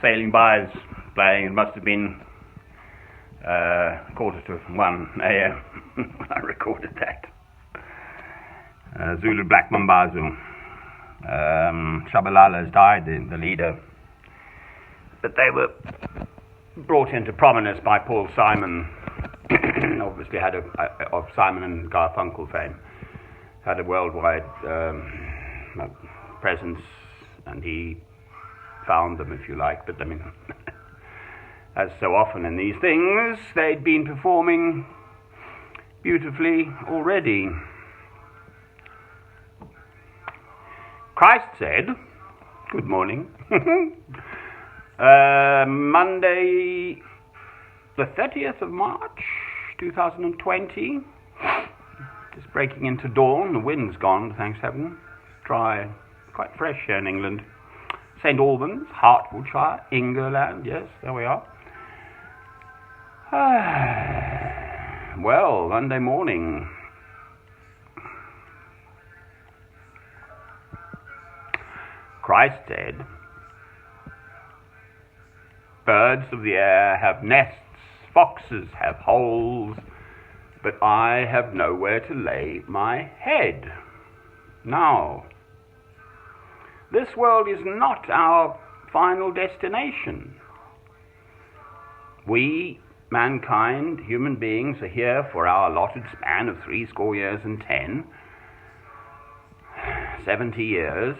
sailing by is playing. It must have been 1:45 a.m. when I recorded that. Zulu Black Mambazo. Shabalala has died, the leader. But they were brought into prominence by Paul Simon, obviously had of Simon and Garfunkel fame, had a worldwide presence, and he found them, if you like. But I mean, as so often in these things, they'd been performing beautifully already. Christ said, good morning, Monday the 30th of March 2020, just breaking into dawn, the wind's gone, thanks heaven, dry, quite fresh here in England. St Albans, Hertfordshire, England, yes, there we are. Well, Monday morning. Christ said, birds of the air have nests, foxes have holes, but I have nowhere to lay my head. Now, this world is not our final destination. We, mankind, human beings, are here for our allotted span of 70 years and 10, 70 years.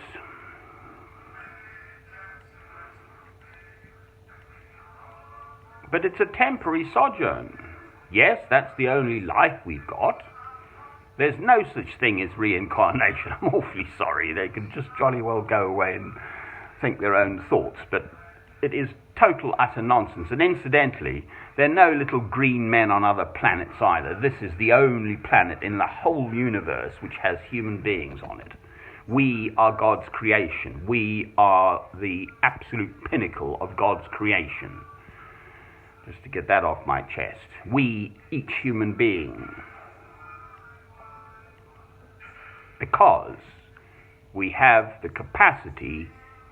But it's a temporary sojourn. Yes, that's the only life we've got. There's no such thing as reincarnation. I'm awfully sorry. They can just jolly well go away and think their own thoughts. But it is total, utter nonsense. And incidentally, there are no little green men on other planets either. This is the only planet in the whole universe which has human beings on it. We are God's creation. We are the absolute pinnacle of God's creation. Just to get that off my chest. We, each human being. Because we have the capacity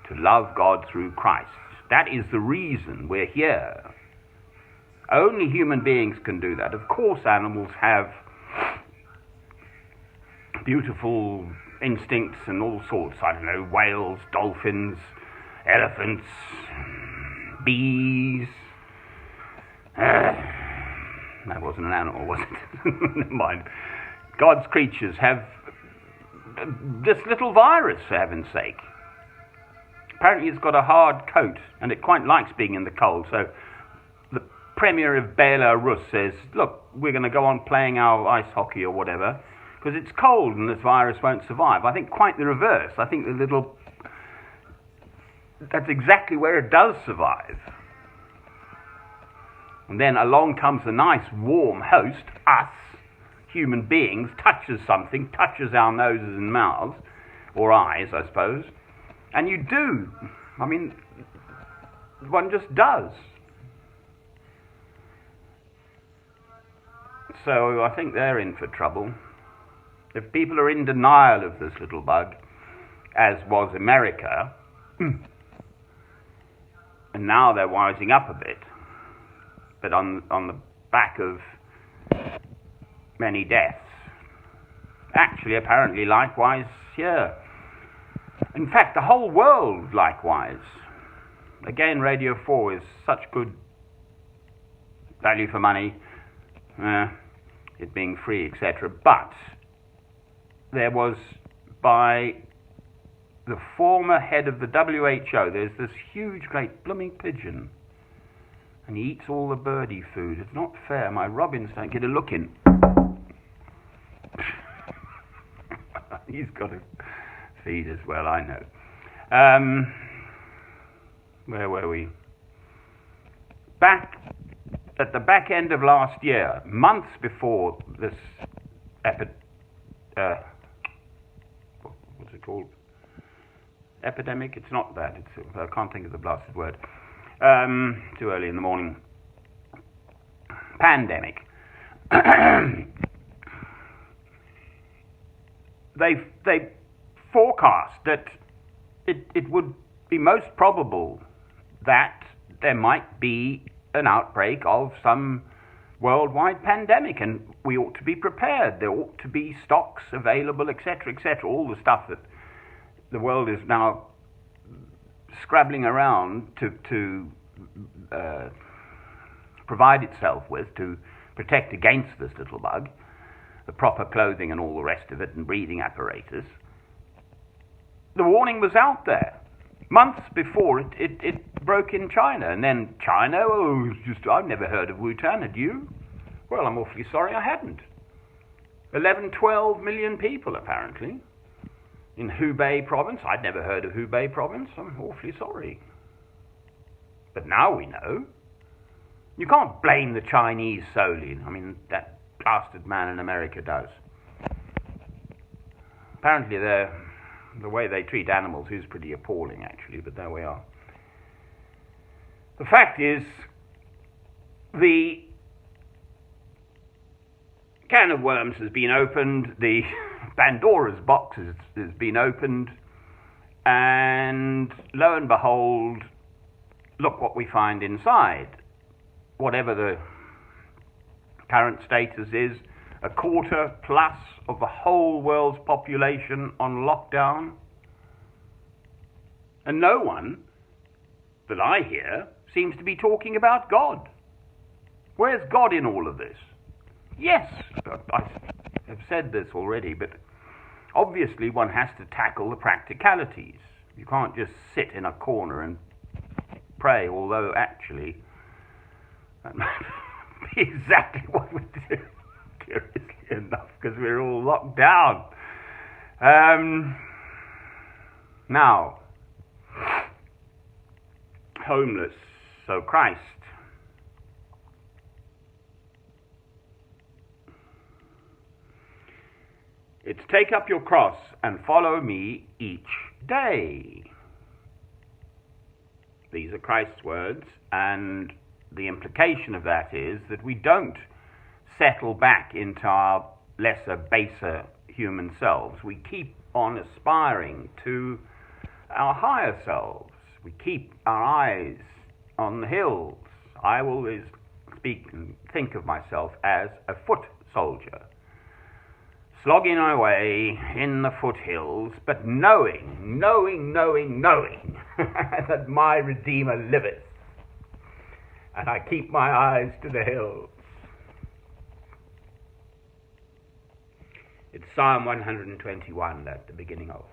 to love God through Christ. That is the reason we're here. Only human beings can do that. Of course, animals have beautiful instincts and all sorts. I don't know, whales, dolphins, elephants, bees. That wasn't an animal, was it? Never mind. God's creatures have this little virus, for heaven's sake. Apparently it's got a hard coat, and it quite likes being in the cold. So the Premier of Belarus says, look, we're going to go on playing our ice hockey or whatever, because it's cold and this virus won't survive. I think quite the reverse. I think that's exactly where it does survive. And then along comes a nice warm host, us, human beings, touches something, touches our noses and mouths, or eyes, I suppose, and you do. I mean, one just does. So I think they're in for trouble. If people are in denial of this little bug, as was America, and now they're wising up a bit, but on the back of many deaths. Actually, apparently, likewise here. In fact, the whole world, likewise. Again, Radio 4 is such good value for money, it being free, etc. But there was, by the former head of the WHO, there's this huge, great blooming pigeon, and he eats all the birdie food. It's not fair. My robins don't get a look in. He's got to feed as well, I know. Where were we? At the back end of last year, months before this what's it called? Epidemic? It's not that. I can't think of the blasted word. Too early in the morning. Pandemic. They forecast that it would be most probable that there might be an outbreak of some worldwide pandemic, and we ought to be prepared. There ought to be stocks available, etc., etc., all the stuff that the world is now scrabbling around to provide itself with to protect against this little bug, the proper clothing and all the rest of it, and breathing apparatus. The warning was out there months before it broke in China. And then China, I've never heard of Wuhan, had you? Well, I'm awfully sorry I hadn't. 11, 12 million people, apparently, in Hubei province. I'd never heard of Hubei province. I'm awfully sorry. But now we know. You can't blame the Chinese solely. I mean, that blasted man in America does. Apparently the way they treat animals is pretty appalling, actually, but there we are. The fact is, the can of worms has been opened, the Pandora's box has been opened, and lo and behold, look what we find inside. Whatever the current status is, a quarter plus of the whole world's population on lockdown. And no one that I hear seems to be talking about God. Where's God in all of this? Yes, I have said this already, but obviously one has to tackle the practicalities. You can't just sit in a corner and pray, although actually that might be exactly what we do, curiously enough, because we're all locked down. Now, homeless, so Christ. It's take up your cross and follow me each day. These are Christ's words, and the implication of that is that we don't settle back into our lesser, baser human selves. We keep on aspiring to our higher selves. We keep our eyes on the hills. I always speak and think of myself as a foot soldier, slogging my way in the foothills, but knowing that my Redeemer liveth. And I keep my eyes to the hills. It's Psalm 121 at the beginning of.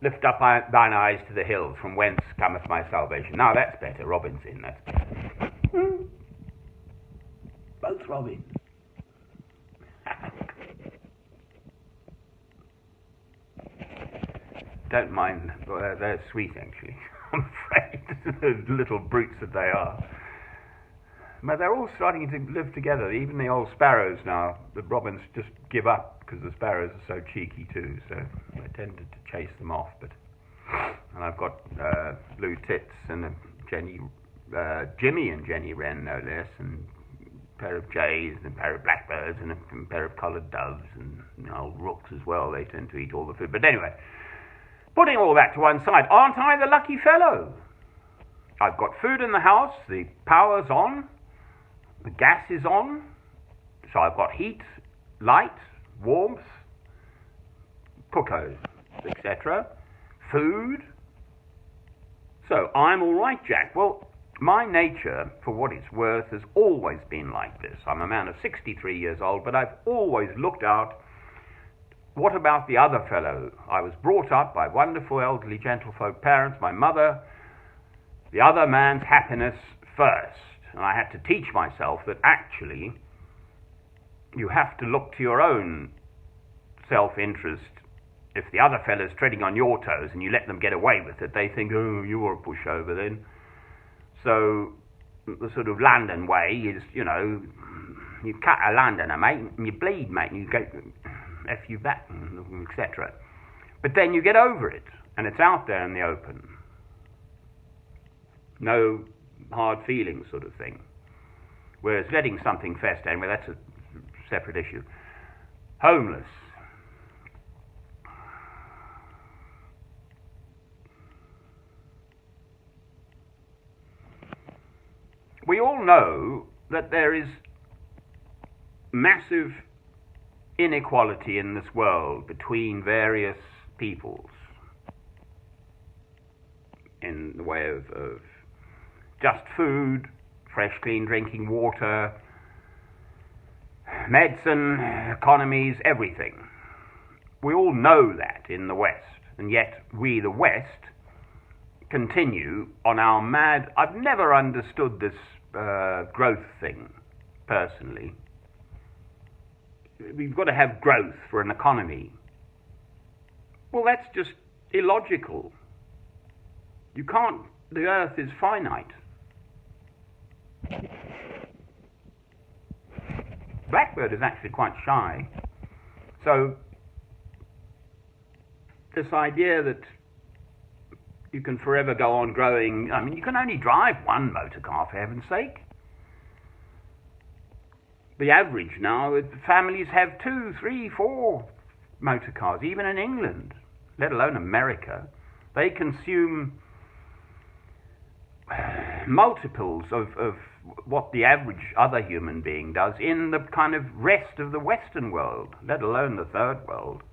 Lift up thine eyes to the hills, from whence cometh my salvation. Now that's better. Robin's in, that's better. Both Robins. Don't mind, they're sweet actually. I'm afraid, the little brutes that they are. But they're all starting to live together, even the old sparrows now. The robins just give up because the sparrows are so cheeky too, so I tended to chase them off. And I've got blue tits and Jimmy and Jenny Wren, no less, and a pair of jays and a pair of blackbirds and a pair of collared doves and old rooks as well. They tend to eat all the food. But anyway, putting all that to one side, aren't I the lucky fellow? I've got food in the house, the power's on, the gas is on, so I've got heat, light, warmth, cookers, etc., food. So I'm all right, Jack. Well, my nature, for what it's worth, has always been like this. I'm a man of 63 years old, but I've always looked out. What about the other fellow? I was brought up by wonderful elderly gentlefolk parents, my mother, the other man's happiness first. And I had to teach myself that actually you have to look to your own self-interest. If the other fellow's treading on your toes and you let them get away with it, they think, oh, you're a pushover then. So the sort of London way is, you cut a Londoner, mate, and you bleed, mate, and you go F you back, etc. But then you get over it, and it's out there in the open. No hard feelings sort of thing. Whereas letting something fester, anyway, that's a separate issue. Homeless. We all know that there is massive inequality in this world between various peoples in the way of just food, fresh, clean drinking water, medicine, economies, everything. We all know that in the West, and yet we, the West, continue on our mad... I've never understood this growth thing, personally. We've got to have growth for an economy. Well, that's just illogical. You can't... The earth is finite. Blackbird is actually quite shy. So, this idea that you can forever go on growing... I mean, you can only drive one motor car, for heaven's sake. The average now, families have 2, 3, 4 motor cars, even in England, let alone America. They consume multiples of what the average other human being does in the kind of rest of the Western world, let alone the third world.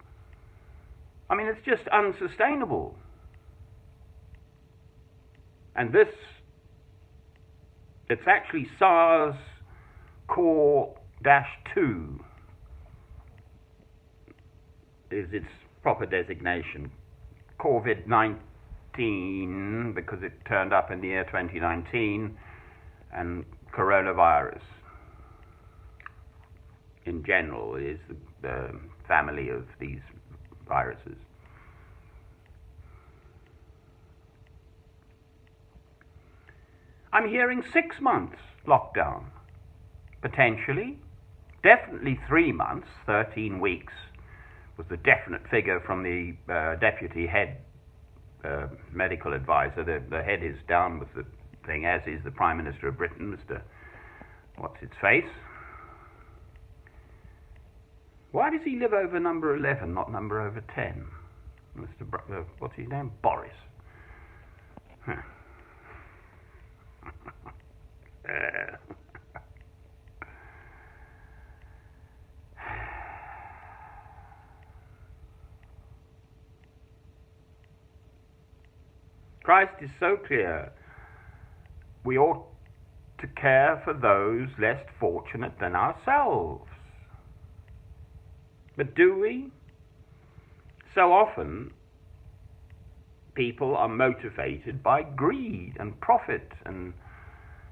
I mean, it's just unsustainable. And this, it's actually SARS-CoV-2 is its proper designation. COVID-19, because it turned up in the year 2019, and coronavirus in general is the family of these viruses. I'm hearing 6 months lockdown, potentially, definitely 3 months, 13 weeks was the definite figure from the deputy head medical advisor. The head is down with the thing, as is the Prime Minister of Britain, Mr. What's-its-face. Why does he live over number 11, not number over 10? What's his name? Boris. Huh. Christ is so clear. We ought to care for those less fortunate than ourselves. But do we? So often, people are motivated by greed and profit and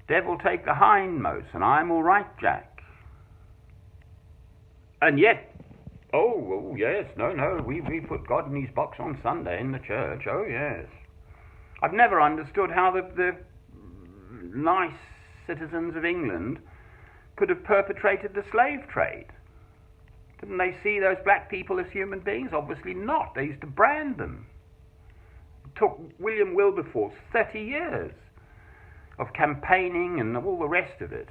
devil take the hindmost, and I'm all right, Jack. And yet, oh yes, no, we put God in his box on Sunday in the church, oh yes. I've never understood how the nice citizens of England could have perpetrated the slave trade. Didn't they see those black people as human beings? Obviously not. They used to brand them. It took William Wilberforce 30 years of campaigning and all the rest of it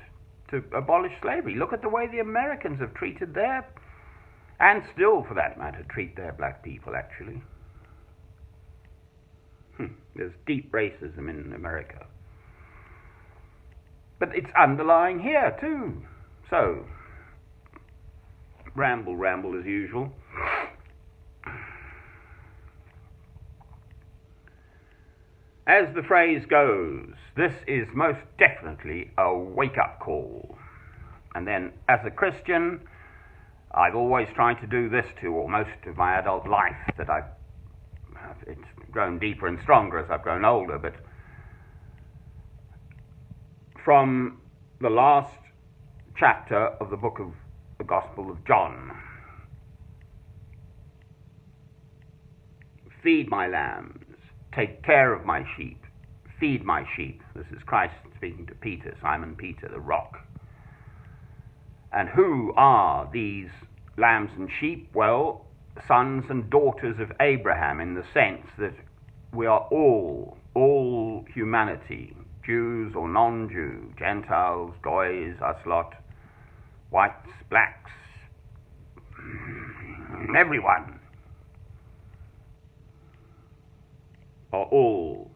to abolish slavery. Look at the way the Americans have treated their, and still for that matter, treat their black people actually. There's deep racism in America. But it's underlying here too. So, ramble as usual. As the phrase goes, this is most definitely a wake-up call. And then, as a Christian, I've always tried to do this to all most of my adult life, that it's grown deeper and stronger as I've grown older, but from the last chapter of the book of the Gospel of John, feed my lambs, take care of my sheep, feed my sheep. This is Christ speaking to Peter, Simon Peter, the rock. And who are these lambs and sheep? Well, sons and daughters of Abraham, in the sense that we are all humanity, Jews or non-Jew, Gentiles, Goys, us lot, whites, blacks, everyone are all,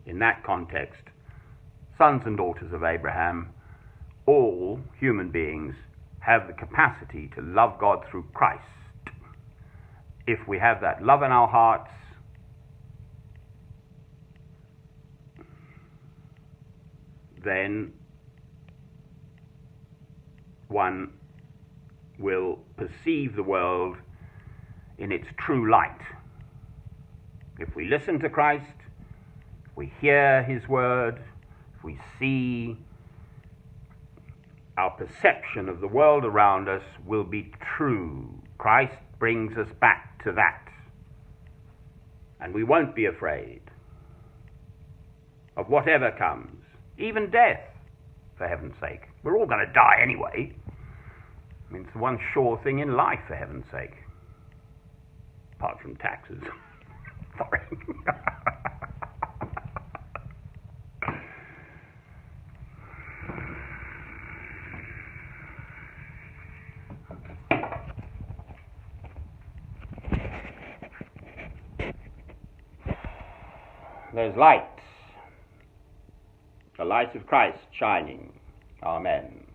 in that context, sons and daughters of Abraham, all human beings have the capacity to love God through Christ. If we have that love in our hearts, then one will perceive the world in its true light. If we listen to Christ, if we hear his word, if we see, our perception of the world around us will be true. Christ brings us back to that. And we won't be afraid of whatever comes, even death, for heaven's sake. We're all going to die anyway. I mean, it's the one sure thing in life, for heaven's sake. Apart from taxes. Sorry. There's light, the light of Christ shining. Amen.